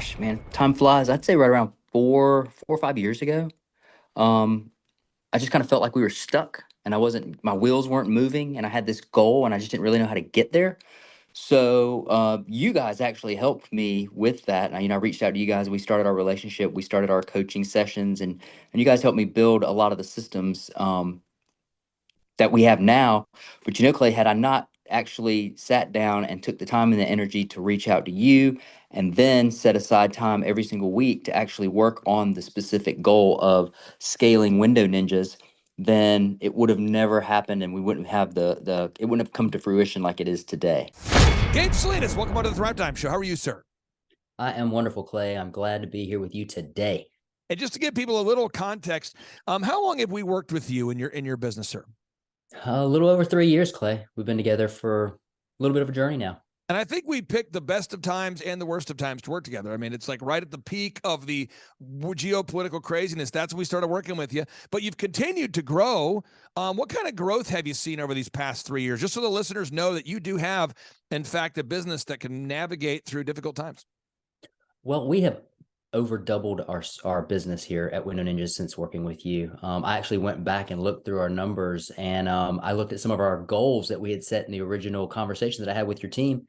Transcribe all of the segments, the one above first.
gosh, man, time flies. I'd say right around 4 or 5 years ago. Um, I just kind of felt like we were stuck and my wheels weren't moving and I had this goal and I just didn't really know how to get there. So you guys actually helped me with that. And, I reached out to you guys. We started our relationship. We started our coaching sessions, and you guys helped me build a lot of the systems that we have now. But Clay, had I not actually sat down and took the time and the energy to reach out to you and then set aside time every single week to actually work on the specific goal of scaling Window Ninjas, then it would have never happened and we wouldn't have it wouldn't have come to fruition like it is today. Gabe Salinas, welcome on to the Thrivetime Show. How are you, sir? I am wonderful, Clay. I'm glad to be here with you today. And just to give people a little context, how long have we worked with you in your business, sir? A little over 3 years, Clay. We've been together for a little bit of a journey now. And I think we picked the best of times and the worst of times to work together. I mean, it's like right at the peak of the geopolitical craziness. That's when we started working with you. But you've continued to grow. What kind of growth have you seen over these past 3 years? Just so the listeners know that you do have, in fact, a business that can navigate through difficult times. Well, we have over doubled our business here at Window Ninjas since working with you. I actually went back and looked through our numbers, and I looked at some of our goals that we had set in the original conversation that I had with your team.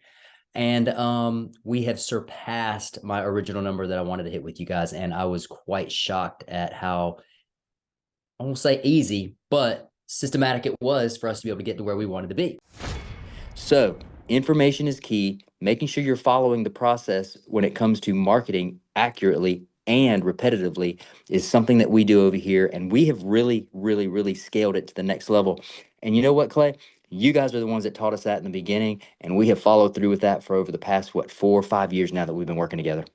And we have surpassed my original number that I wanted to hit with you guys. And I was quite shocked at how, I won't say easy, but systematic it was for us to be able to get to where we wanted to be. So information is key. Making sure you're following the process when it comes to marketing accurately and repetitively is something that we do over here. And we have really, really, really scaled it to the next level. And you know what, Clay? You guys are the ones that taught us that in the beginning, and we have followed through with that for over the past, 4 or 5 years now that we've been working together.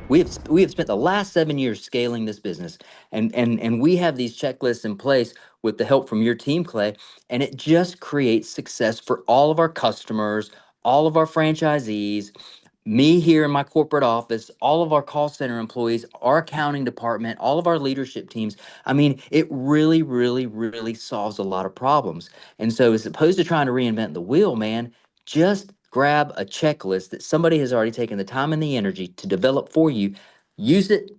We have spent the last 7 years scaling this business, and we have these checklists in place with the help from your team, Clay, and it just creates success for all of our customers, all of our franchisees, me here in my corporate office, all of our call center employees, our accounting department, all of our leadership teams. I mean, it really, really, really solves a lot of problems. And so as opposed to trying to reinvent the wheel, man, just grab a checklist that somebody has already taken the time and the energy to develop for you, use it,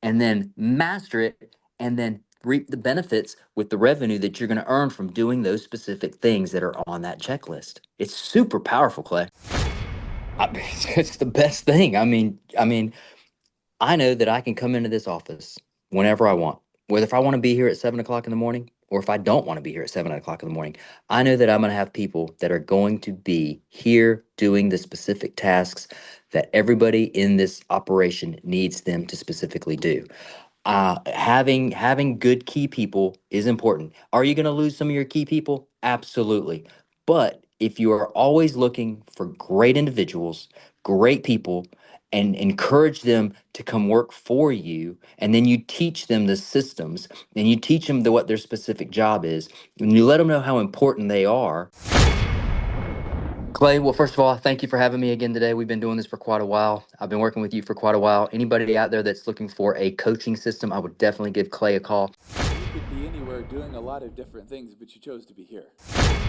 and then master it, and then reap the benefits with the revenue that you're going to earn from doing those specific things that are on that checklist. It's super powerful, Clay. It's the best thing. I know that I can come into this office whenever I want, whether if I want to be here at 7 o'clock in the morning or if I don't want to be here at 7 o'clock in the morning. I know that I'm going to have people that are going to be here doing the specific tasks that everybody in this operation needs them to specifically do. Having good key people is important. Are you going to lose some of your key people? Absolutely. But if you are always looking for great individuals, great people, and encourage them to come work for you, and then you teach them the systems, and you teach them what their specific job is, and you let them know how important they are. Clay, well, first of all, thank you for having me again today. We've been doing this for quite a while. I've been working with you for quite a while. Anybody out there that's looking for a coaching system, I would definitely give Clay a call. You could be anywhere doing a lot of different things, but you chose to be here.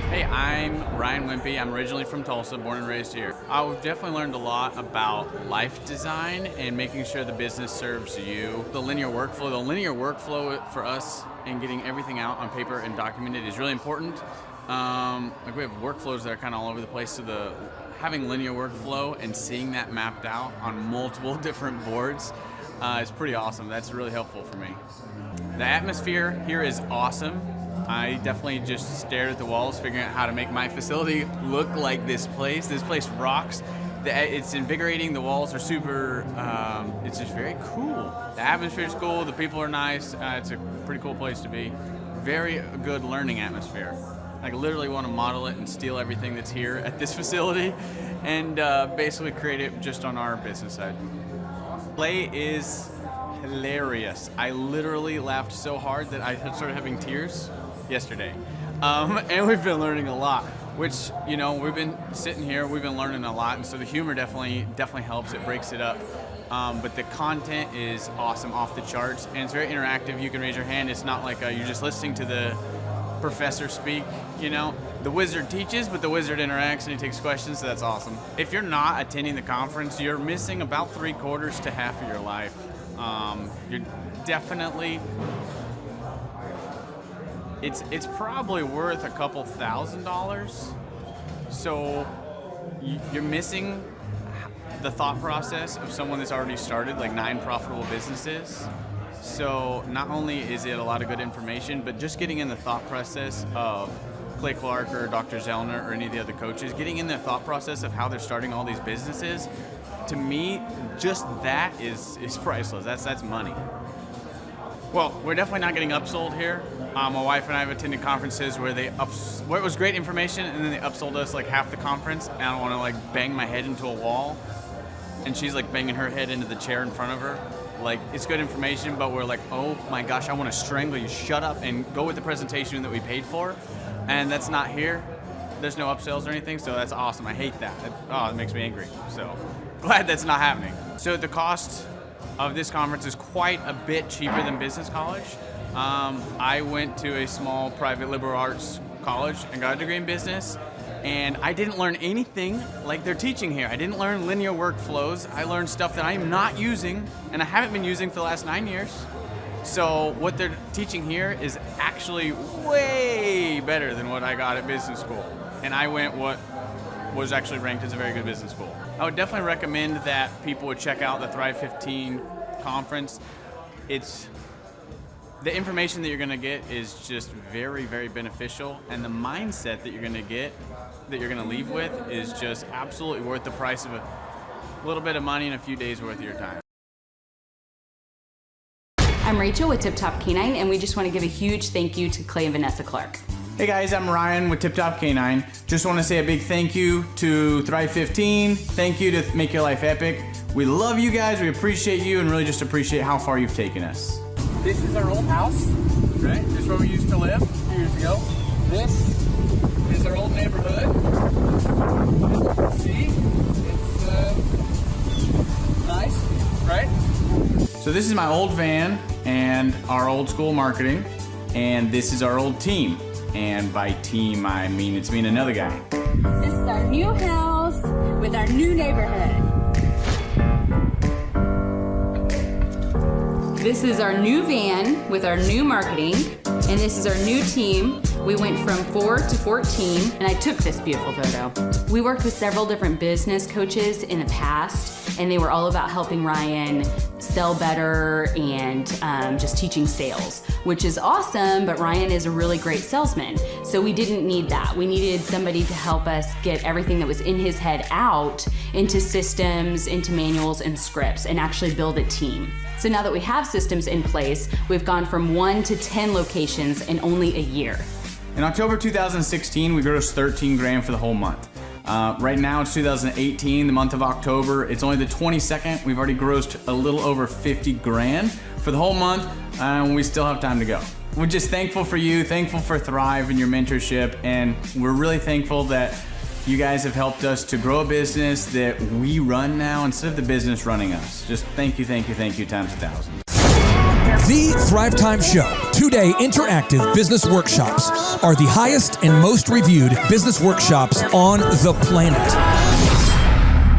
Hey, I'm Ryan Wimpy. I'm originally from Tulsa, born and raised here. I've definitely learned a lot about life design and making sure the business serves you. The linear workflow for us and getting everything out on paper and documented is really important. Like we have workflows that are kind of all over the place, so having linear workflow and seeing that mapped out on multiple different boards is pretty awesome. That's really helpful for me. The atmosphere here is awesome. I definitely just stared at the walls, figuring out how to make my facility look like this place. This place rocks. It's invigorating. The walls are super, it's just very cool. The atmosphere is cool. The people are nice. It's a pretty cool place to be. Very good learning atmosphere. I literally want to model it and steal everything that's here at this facility and basically create it just on our business side. Play is hilarious. I literally laughed so hard that I started having tears yesterday. And we've been learning a lot, which, we've been sitting here, we've been learning a lot, and so the humor definitely helps. It breaks it up. But the content is awesome, off the charts, and it's very interactive. You can raise your hand. It's not like you're just listening to the professor speak, the wizard teaches, but the wizard interacts and he takes questions, so that's awesome. If you're not attending the conference, you're missing about 3/4 to half of your life. You're definitely, it's probably worth a couple $1,000s. So you're missing the thought process of someone that's already started like 9 profitable businesses. So not only is it a lot of good information, but just getting in the thought process of Clay Clark or Dr. Zellner or any of the other coaches, getting in the thought process of how they're starting all these businesses, to me, just that is priceless. That's money. Well, we're definitely not getting upsold here. My wife and I have attended conferences where where it was great information and then they upsold us like half the conference, and I don't want to like bang my head into a wall. And she's like banging her head into the chair in front of her. Like, it's good information, but we're like, oh my gosh, I want to strangle you. Shut up and go with the presentation that we paid for. And that's not here. There's no upsells or anything, so that's awesome. I hate that. It makes me angry. So glad that's not happening. So the cost of this conference is quite a bit cheaper than business college. I went to a small private liberal arts college and got a degree in business. And I didn't learn anything like they're teaching here. I didn't learn linear workflows. I learned stuff that I am not using, and I haven't been using for the last 9 years. So what they're teaching here is actually way better than what I got at business school. And I went what was actually ranked as a very good business school. I would definitely recommend that people would check out the Thrive 15 conference. The information that you're going to get is just very, very beneficial, and the mindset that you're going to get, that you're going to leave with, is just absolutely worth the price of a little bit of money and a few days worth of your time. I'm Rachel with Tip Top Canine, and we just want to give a huge thank you to Clay and Vanessa Clark. Hey guys, I'm Ryan with Tip Top Canine. Just want to say a big thank you to Thrive 15. Thank you to Make Your Life Epic. We love you guys, we appreciate you, and really just appreciate how far you've taken us. This is our old house, right? This is where we used to live a few years ago. This is our old neighborhood. See? It's nice, right? So this is my old van and our old school marketing, and this is our old team. And by team, I mean it's me and another guy. This is our new house with our new neighborhood. This is our new van with our new marketing, and this is our new team. We went from 4 to 14, and I took this beautiful photo. We worked with several different business coaches in the past, and they were all about helping Ryan sell better and just teaching sales, which is awesome, but Ryan is a really great salesman. So we didn't need that. We needed somebody to help us get everything that was in his head out into systems, into manuals and scripts, and actually build a team. So now that we have systems in place, we've gone from 1 to 10 locations in only a year. In October 2016, we grossed 13 grand for the whole month. Right now it's 2018, the month of October. It's only the 22nd. We've already grossed a little over 50 grand for the whole month, and we still have time to go. We're just thankful for you, thankful for Thrive and your mentorship, and we're really thankful that you guys have helped us to grow a business that we run now instead of the business running us. Just thank you times 1,000. The Thrivetime Show, 2-day interactive business workshops, are the highest and most reviewed business workshops on the planet.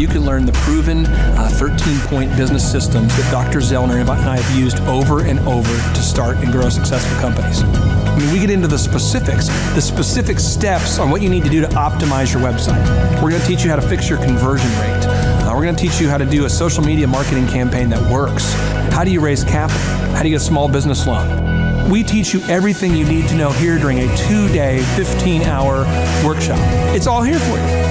You can learn the proven 13-point business systems that Dr. Zellner and I have used over and over to start and grow successful companies. I mean, we get into the specific steps on what you need to do to optimize your website. We're going to teach you how to fix your conversion rate. We're going to teach you how to do a social media marketing campaign that works. How do you raise capital? How do you get a small business loan? We teach you everything you need to know here during a 2-day, 15-hour workshop. It's all here for you.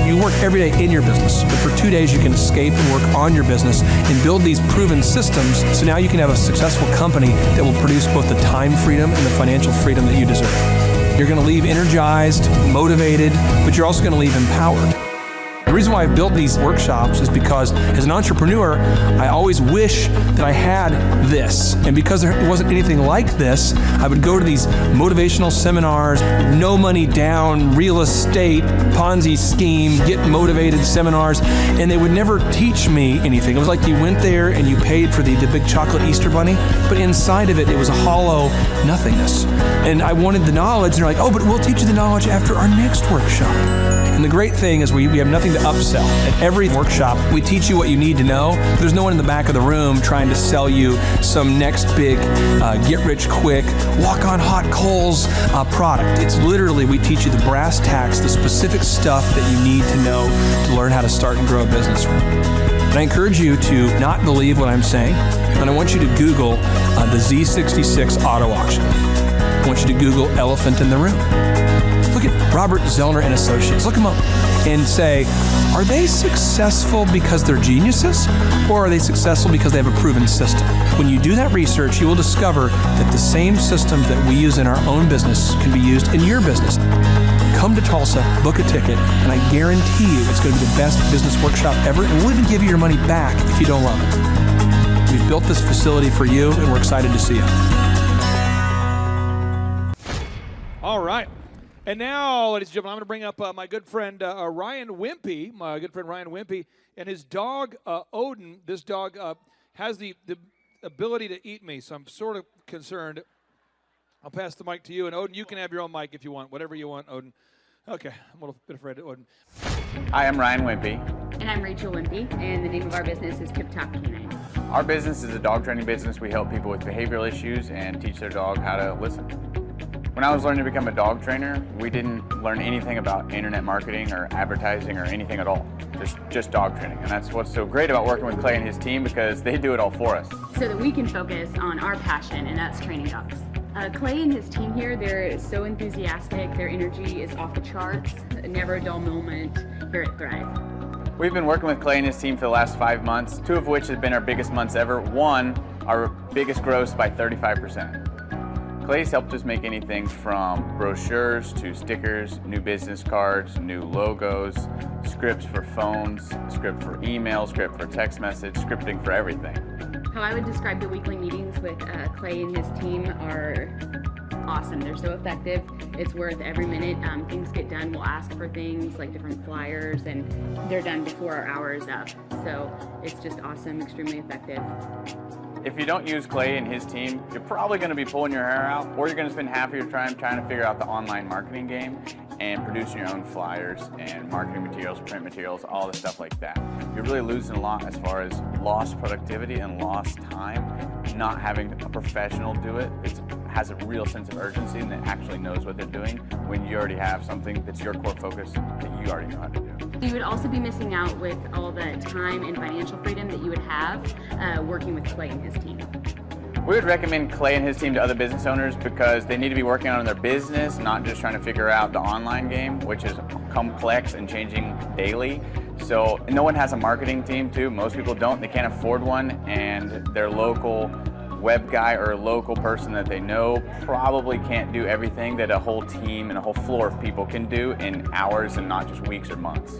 You work every day in your business, but for 2 days you can escape and work on your business and build these proven systems so now you can have a successful company that will produce both the time freedom and the financial freedom that you deserve. You're going to leave energized, motivated, but you're also going to leave empowered. The reason why I've built these workshops is because as an entrepreneur, I always wish that I had this. And because there wasn't anything like this, I would go to these motivational seminars, no money down, real estate, Ponzi scheme, get motivated seminars, and they would never teach me anything. It was like you went there and you paid for the big chocolate Easter bunny, but inside of it, it was a hollow nothingness. And I wanted the knowledge, and they're like, oh, but we'll teach you the knowledge after our next workshop. And the great thing is we have nothing to upsell. At every workshop, we teach you what you need to know. There's no one in the back of the room trying to sell you some next big get-rich-quick, walk-on-hot coals product. It's literally, we teach you the brass tacks, the specific stuff that you need to know to learn how to start and grow a business. And I encourage you to not believe what I'm saying, and I want you to Google the Z66 auto auction. I want you to Google elephant in the room. Look at Robert Zellner and Associates. Look them up and say, are they successful because they're geniuses, or are they successful because they have a proven system? When you do that research, you will discover that the same systems that we use in our own business can be used in your business. Come to Tulsa, book a ticket, and I guarantee you it's going to be the best business workshop ever, and we'll even give you your money back if you don't love it. We've built this facility for you, and we're excited to see you. All right. And now, ladies and gentlemen, I'm going to bring up my good friend Ryan Wimpy, and his dog, Odin. This dog has the ability to eat me, so I'm sort of concerned. I'll pass the mic to you. And Odin, you can have your own mic if you want, whatever you want, Odin. Okay, I'm a little bit afraid of Odin. Hi, I'm Ryan Wimpy. And I'm Rachel Wimpy, and the name of our business is Tip Top Canine. Our business is a dog training business. We help people with behavioral issues and teach their dog how to listen. When I was learning to become a dog trainer, we didn't learn anything about internet marketing or advertising or anything at all. Just dog training. And that's what's so great about working with Clay and his team, because they do it all for us. So that we can focus on our passion, and that's training dogs. Clay and his team here, they're so enthusiastic. Their energy is off the charts. Never a dull moment here at Thrive. We've been working with Clay and his team for the last 5 months, 2 of which have been our biggest months ever. 1, our biggest gross by 35%. Clay's helped us make anything from brochures to stickers, new business cards, new logos, scripts for phones, script for email, script for text message, scripting for everything. How I would describe the weekly meetings with Clay and his team are awesome. They're so effective. It's worth every minute. Things get done. We'll ask for things like different flyers, and they're done before our hour is up. So it's just awesome, extremely effective. If you don't use Clay and his team, you're probably going to be pulling your hair out, or you're going to spend half of your time trying to figure out the online marketing game and producing your own flyers and marketing materials, print materials, all the stuff like that. You're really losing a lot as far as lost productivity and lost time, not having a professional do it. It has a real sense of urgency and that actually knows what they're doing when you already have something that's your core focus that you already know how to do. You would also be missing out with all the time and financial freedom that you would have working with Clay and his team. We would recommend Clay and his team to other business owners because they need to be working on their business, not just trying to figure out the online game, which is complex and changing daily. So no one has a marketing team too. Most people don't. They can't afford one, and their local web guy or a local person that they know probably can't do everything that a whole team and a whole floor of people can do in hours and not just weeks or months.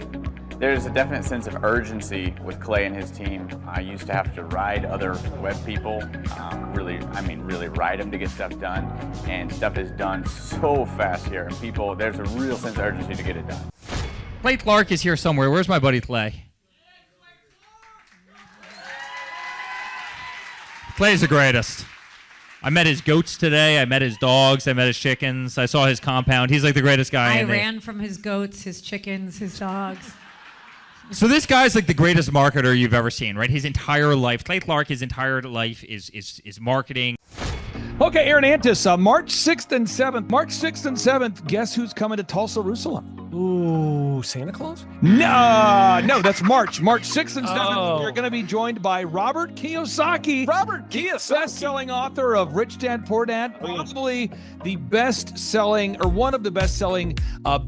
There's a definite sense of urgency with Clay and his team. I used to have to ride other web people, really ride them to get stuff done, and stuff is done so fast here, and there's a real sense of urgency to get it done. Clay Clark is here somewhere. Where's my buddy Clay? Clay's the greatest. I met his goats today. I met his dogs. I met his chickens. I saw his compound. He's like the greatest guy. I ran from his goats, his chickens, his dogs. So this guy's like the greatest marketer you've ever seen, right? His entire life, Clay Clark, his entire life is marketing. Okay, Aaron Antis, March 6th and 7th. March 6th and 7th, guess who's coming to Tulsa, Jerusalem? Ooh, Santa Claus? No, that's March 6th and 7th. You're going to be joined by Robert Kiyosaki. Best-selling author of Rich Dad, Poor Dad. Probably the best-selling, or one of the best-selling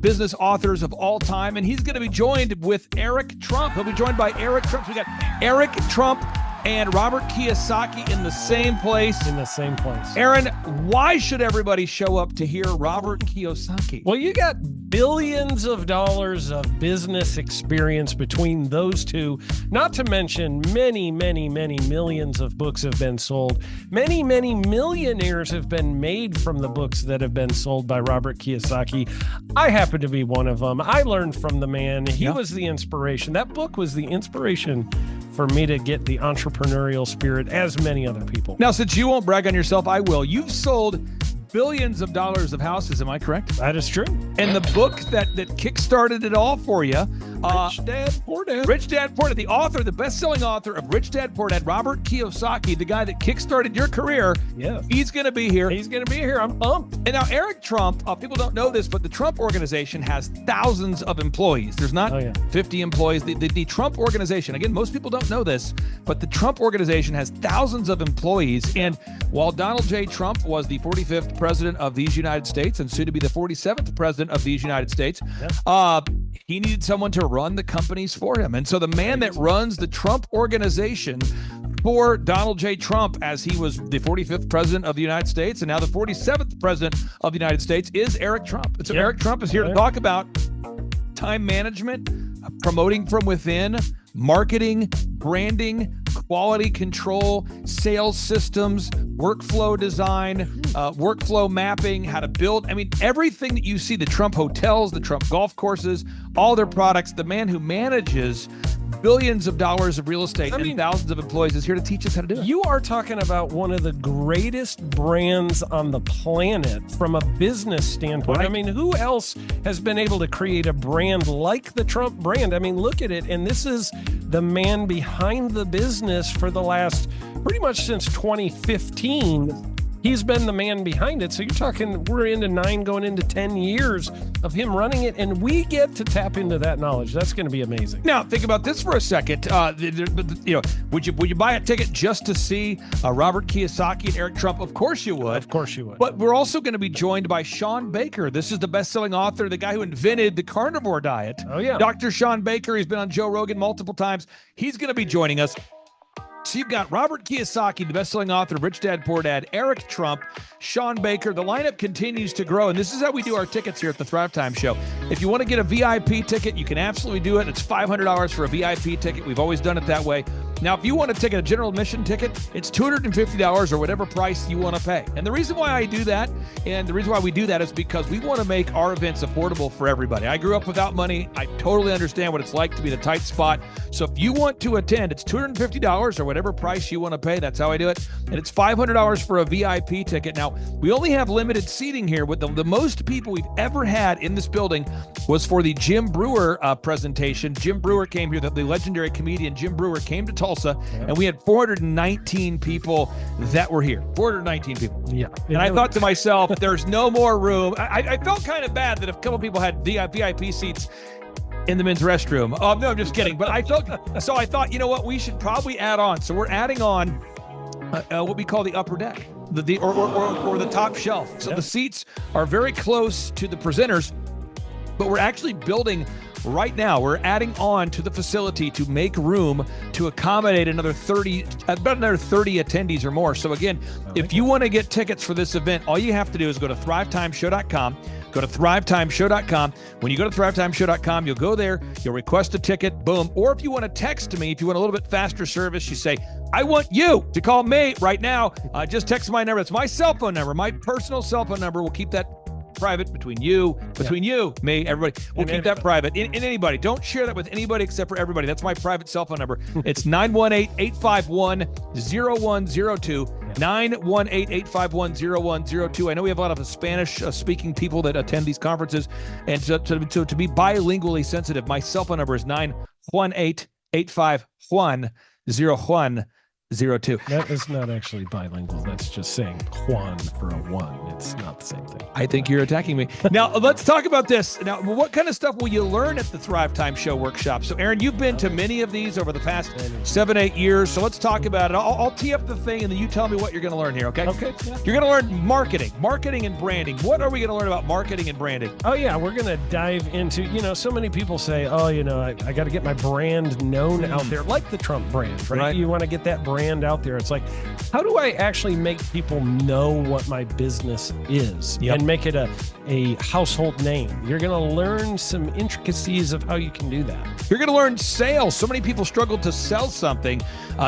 business authors of all time. And he's going to be joined with Eric Trump. He'll be joined by Eric Trump. So we got Eric Trump and Robert Kiyosaki in the same place. In the same place. Aaron, why should everybody show up to hear Robert Kiyosaki? Well, you got billions of dollars of business experience between those two, not to mention many, many, many millions of books have been sold. Many, many millionaires have been made from the books that have been sold by Robert Kiyosaki. I happen to be one of them. I learned from the man. He was the inspiration. That book was the inspiration for me to get the entrepreneurial spirit, as many other people. Now, since you won't brag on yourself, I will. You've sold billions of dollars of houses, am I correct? That is true. And the book that kickstarted it all for you, Rich Dad, Poor Dad. Rich Dad, Poor Dad, the author, the best-selling author of Rich Dad, Poor Dad, Robert Kiyosaki, the guy that kickstarted your career. Yeah. He's going to be here. He's going to be here. I'm pumped. And now Eric Trump, people don't know this, but the Trump organization has thousands of employees. There's not 50 employees. The Trump organization, again, most people don't know this, but the Trump organization has thousands of employees. And while Donald J. Trump was the 45th president of these United States and soon to be the 47th president of these United States, he needed someone to run the companies for him. And so the man that runs the Trump organization for Donald J. Trump, as he was the 45th president of the United States and now the 47th president of the United States, is Eric Trump. And so Eric Trump is here to talk about time management, promoting from within, marketing, branding, quality control, sales systems, workflow design, workflow mapping, how to build. I mean, everything that you see, the Trump hotels, the Trump golf courses, all their products, the man who manages billions of dollars of real estate and thousands of employees is here to teach us how to do it. You are talking about one of the greatest brands on the planet from a business standpoint. Right. I mean, who else has been able to create a brand like the Trump brand? I mean, look at it. And this is the man behind the business for the last pretty much since 2015. He's been the man behind it. So you're talking, we're into 9 going into 10 years of him running it, and we get to tap into that knowledge. That's going to be amazing. Now, think about this for a second. Would you buy a ticket just to see Robert Kiyosaki and Eric Trump? Of course you would. Of course you would. But we're also going to be joined by Sean Baker. This is the best-selling author, the guy who invented the carnivore diet. Oh, yeah. Dr. Sean Baker. He's been on Joe Rogan multiple times. He's going to be joining us. So you've got Robert Kiyosaki, the best-selling author of Rich Dad, Poor Dad, Eric Trump, Sean Baker. The lineup continues to grow, and this is how we do our tickets here at the Thrivetime Show. If you want to get a VIP ticket, you can absolutely do it. It's $500 for a VIP ticket. We've always done it that way. Now, if you want to take a general admission ticket, it's $250 or whatever price you want to pay. And the reason why I do that, and the reason why we do that is because we want to make our events affordable for everybody. I grew up without money. I totally understand what it's like to be in a tight spot. So if you want to attend, it's $250 or whatever price you want to pay. That's how I do it. And it's $500 for a VIP ticket. Now, we only have limited seating here. With the most people we've ever had in this building was for the Jim Brewer presentation. Jim Brewer came here, the legendary comedian Jim Brewer came to Tulsa, and we had 419 people that were here. 419 people. Yeah. And I thought to myself, there's no more room. I felt kind of bad that a couple people had VIP seats in the men's restroom. No, I'm just kidding. But I thought, you know what? We should probably add on. So we're adding on what we call the upper deck, or the top shelf. So the seats are very close to the presenters, but we're actually building right now. We're adding on to the facility to make room to accommodate about another 30 attendees or more. So again, if you want to get tickets for this event, all you have to do is go to thrivetimeshow.com. Go to thrivetimeshow.com. When you go to thrivetimeshow.com, you'll go there, you'll request a ticket, boom. Or if you want to text me, if you want a little bit faster service, you say, I want you to call me right now. Just text my number. It's my cell phone number, my personal cell phone number. We'll keep that private between you, me, everybody. We'll keep that private. And anybody, don't share that with anybody except for everybody. That's my private cell phone number. It's 918-851-0102. 918-851-0102. I know we have a lot of Spanish-speaking people that attend these conferences, and to be bilingually sensitive, my cell phone number is 918-851-0102. That is not actually bilingual. That's just saying Juan for a one. It's not the same thing. I think you're attacking me. Now, let's talk about this. Now, what kind of stuff will you learn at the Thrivetime Show workshop? So, Aaron, you've been to many of these over the past 7-8 years. So let's talk about it. I'll tee up the thing, and then you tell me what you're going to learn here, okay? Okay. You're going to learn marketing and branding. What are we going to learn about marketing and branding? Oh, yeah. We're going to dive into, so many people say, I got to get my brand known out there, like the Trump brand, right? You want to get that brand brand out there. It's like, how do I actually make people know what my business is and make it a household name? You're going to learn some intricacies of how you can do that. You're going to learn sales. So many people struggle to sell something.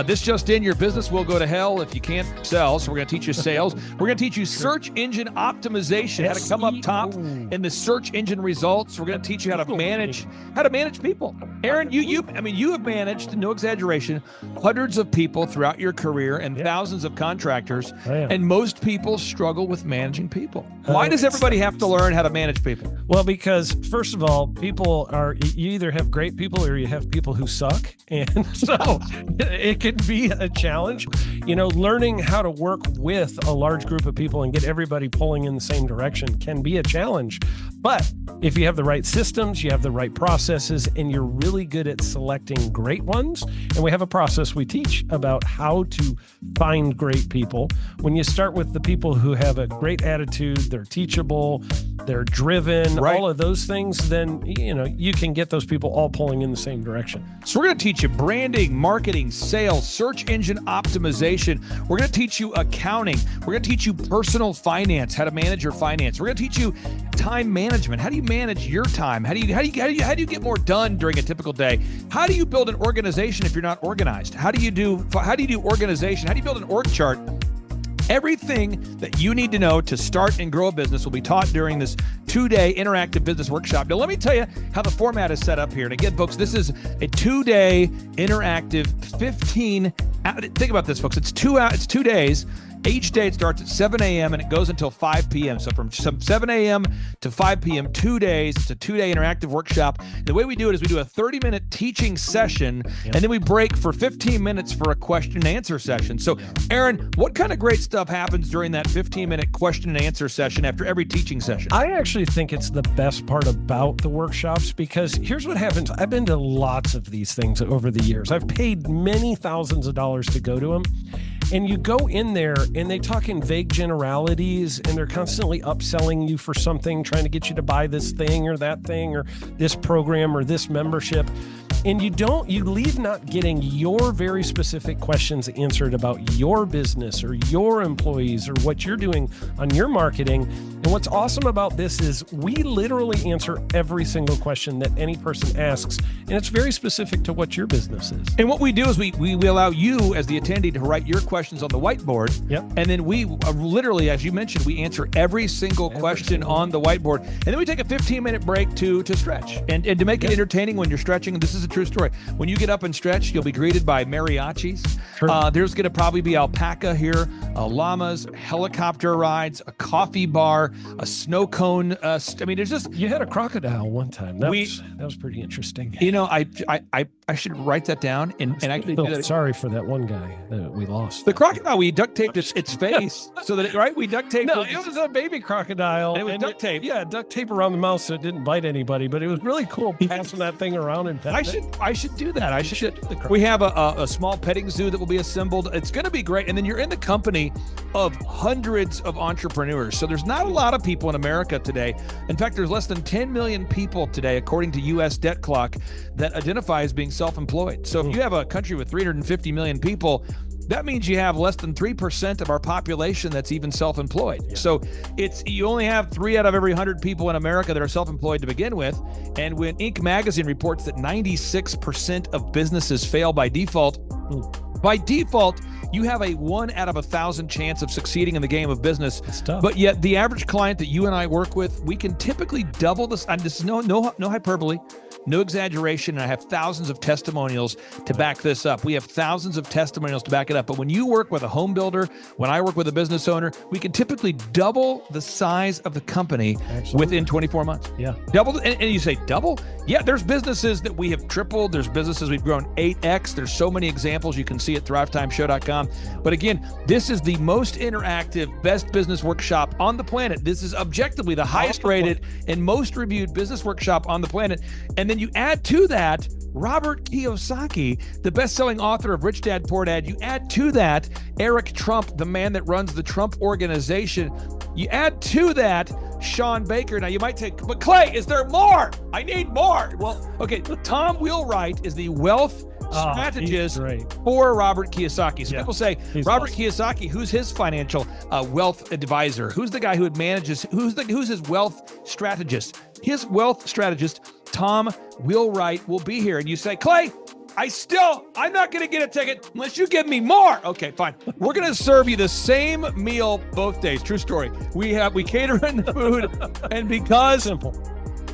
This just in, your business will go to hell if you can't sell. So we're going to teach you sales. We're going to teach you search engine optimization, how to come up top in the search engine results. We're going to teach you how to manage people. Aaron, you have managed, no exaggeration, hundreds of people throughout your career and thousands of contractors. And most people struggle with managing people. Why does everybody have to learn how to manage people? Well, because first of all, you either have great people or you have people who suck. And so it can be a challenge. Learning how to work with a large group of people and get everybody pulling in the same direction can be a challenge. But if you have the right systems, you have the right processes, and you're really good at selecting great ones, and we have a process we teach about how to find great people. When you start with the people who have a great attitude, they're teachable, they're driven, all of those things, then you can get those people all pulling in the same direction. So we're going to teach you branding, marketing, sales, search engine optimization. We're going to teach you accounting. We're going to teach you personal finance, how to manage your finance. We're going to teach you time management. How do you manage your time? How do you get more done during a typical day? How do you build an organization if you're not organized? How do you do organization? How do you build an org chart? Everything that you need to know to start and grow a business will be taught during this 2-day interactive business workshop. Now, let me tell you how the format is set up here. And again, folks, this is a 2-day interactive 15. Think about this, folks. It's 2 days. Each day it starts at 7 a.m. and it goes until 5 p.m. So from 7 a.m. to 5 p.m., 2 days. It's a 2-day interactive workshop. The way we do it is we do a 30-minute teaching session, and then we break for 15 minutes for a question and answer session. So, Aaron, what kind of great stuff happens during that 15-minute question and answer session after every teaching session? I actually think it's the best part about the workshops, because here's what happens. I've been to lots of these things over the years. I've paid many thousands of dollars to go to them. And you go in there and they talk in vague generalities, and they're constantly upselling you for something, trying to get you to buy this thing or that thing or this program or this membership. And you leave not getting your very specific questions answered about your business or your employees or what you're doing on your marketing. And what's awesome about this is we literally answer every single question that any person asks, and it's very specific to what your business is. And what we do is we allow you as the attendee to write your questions on the whiteboard. And then we literally, as you mentioned, we answer every single question on the whiteboard. And then we take a 15-minute break to stretch and to make it entertaining when you're stretching. And this is a true story. When you get up and stretch, you'll be greeted by mariachis. There's going to probably be alpaca here, llamas, helicopter rides, a coffee bar, a snow cone. There's just... You had a crocodile one time. That was pretty interesting. I should write that down. And I can do that. Sorry for that one guy that we lost. The crocodile, we duct taped its face so that we duct taped. No, it was a baby crocodile. And it was duct tape. Duct tape around the mouth so it didn't bite anybody. But it was really cool passing that thing around and petting I should do that. We have a small petting zoo that will be assembled. It's going to be great. And then you're in the company of hundreds of entrepreneurs. So there's not a lot of people in America today. In fact, there's less than 10 million people today, according to U.S. Debt Clock, that identify as being self-employed. So if you have a country with 350 million people, that means you have less than 3% of our population that's even self-employed. So you only have 3 out of every 100 people in America that are self-employed to begin with. And when Inc. magazine reports that 96% of businesses fail by default, you have a 1 out of 1,000 chance of succeeding in the game of business. But yet the average client that you and I work with, we can typically double this. And this is no hyperbole, no exaggeration. And I have thousands of testimonials to back this up. We have thousands of testimonials to back it up. But when you work with a home builder, when I work with a business owner, we can typically double the size of the company within 24 months. Double. And you say double? Yeah, there's businesses that we have tripled. There's businesses we've grown 8x. There's so many examples you can see at thrivetimeshow.com. But again, this is the most interactive, best business workshop on the planet. This is objectively the highest rated and most reviewed business workshop on the planet. And then you add to that Robert Kiyosaki, the best-selling author of Rich Dad, Poor Dad. You add to that Eric Trump, the man that runs the Trump Organization. You add to that Sean Baker. Now you might say, but Clay, is there more? I need more. Well, okay, Tom Wheelwright is the wealth strategist for Robert Kiyosaki. So people say, Robert awesome. Kiyosaki, who's his financial wealth advisor? Who's the guy who manages, who's his wealth strategist? His wealth strategist, Tom Wheelwright, will be here. And you say, Clay, I'm not going to get a ticket unless you give me more. Okay, fine. We're going to serve you the same meal both days. True story. We cater in the food, and because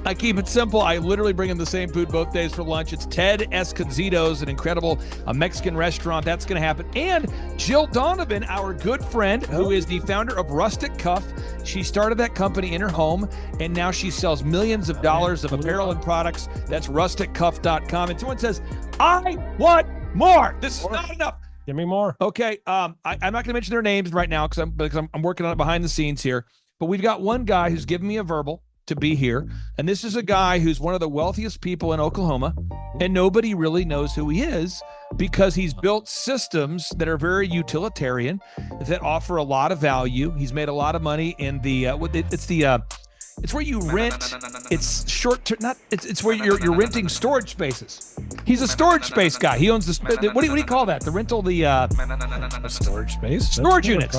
I keep it simple, I literally bring in the same food both days for lunch. It's Ted Escondido's, an incredible Mexican restaurant. That's going to happen. And Jill Donovan, our good friend, who is the founder of Rustic Cuff. She started that company in her home, and now she sells millions of dollars of apparel and products. That's rusticcuff.com. And someone says, I want more. This is not enough. Give me more. Okay. I'm not going to mention their names right now because I'm working on it behind the scenes here. But we've got one guy who's given me a verbal to be here. And this is a guy who's one of the wealthiest people in Oklahoma, and nobody really knows who he is because he's built systems that are very utilitarian, that offer a lot of value. He's made a lot of money in the it's where you rent. It's short term. It's where you're renting storage spaces. He's a storage space guy. He owns the what do you call that? The rental, storage space. Storage units.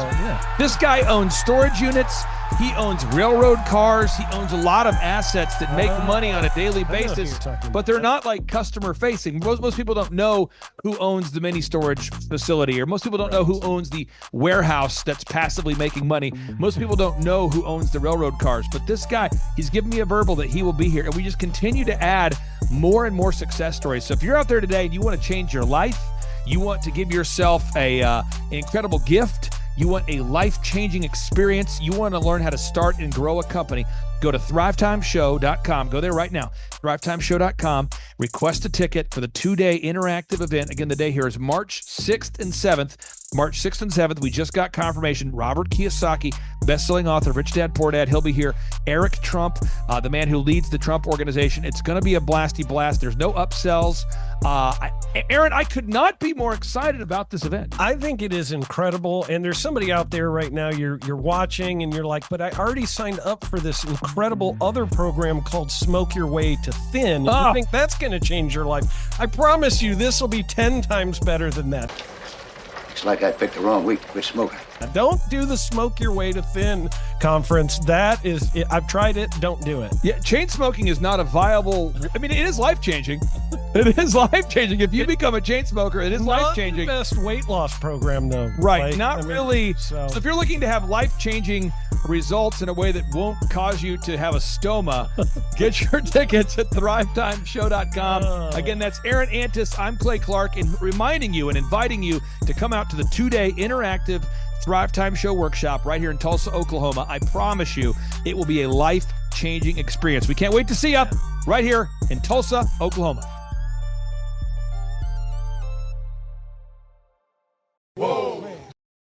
This guy owns storage units. He owns railroad cars. He owns a lot of assets that make money on a daily basis, but they're not like customer facing. Most people don't know who owns the mini storage facility, or most people don't know who owns the warehouse that's passively making money. Most people don't know who owns the railroad cars, but this guy, he's given me a verbal that he will be here, and we just continue to add more and more success stories. So if you're out there today and you want to change your life, you want to give yourself an incredible gift, you want a life-changing experience, you want to learn how to start and grow a company, go to thrivetimeshow.com. Go there right now, thrivetimeshow.com. Request a ticket for the 2-day interactive event. Again, the day here is March 6th and 7th. March 6th and 7th, we just got confirmation. Robert Kiyosaki, best-selling author, Rich Dad, Poor Dad, he'll be here. Eric Trump, the man who leads the Trump Organization. It's going to be a blasty blast. There's no upsells. Aaron, I could not be more excited about this event. I think it is incredible. And there's somebody out there right now, you're watching and you're like, but I already signed up for this incredible other program called Smoke Your Way to Thin. You think that's going to change your life? I promise you this will be 10 times better than that. Looks like I picked the wrong week to quit smoking. Don't do the Smoke Your Way to Thin conference. That is, I've tried it. Don't do it. Yeah, chain smoking is not a viable. I mean, it is life-changing. It is life-changing. If you become a chain smoker, it is life-changing. Not the best weight loss program, though. Right. Really. So if you're looking to have life-changing results in a way that won't cause you to have a stoma, get your tickets at thrivetimeshow.com. Again, that's Aaron Antis. I'm Clay Clark, and reminding you and inviting you to come out to the 2-day interactive Thrivetime Show workshop right here in Tulsa, Oklahoma. I promise you, it will be a life-changing experience. We can't wait to see you right here in Tulsa, Oklahoma.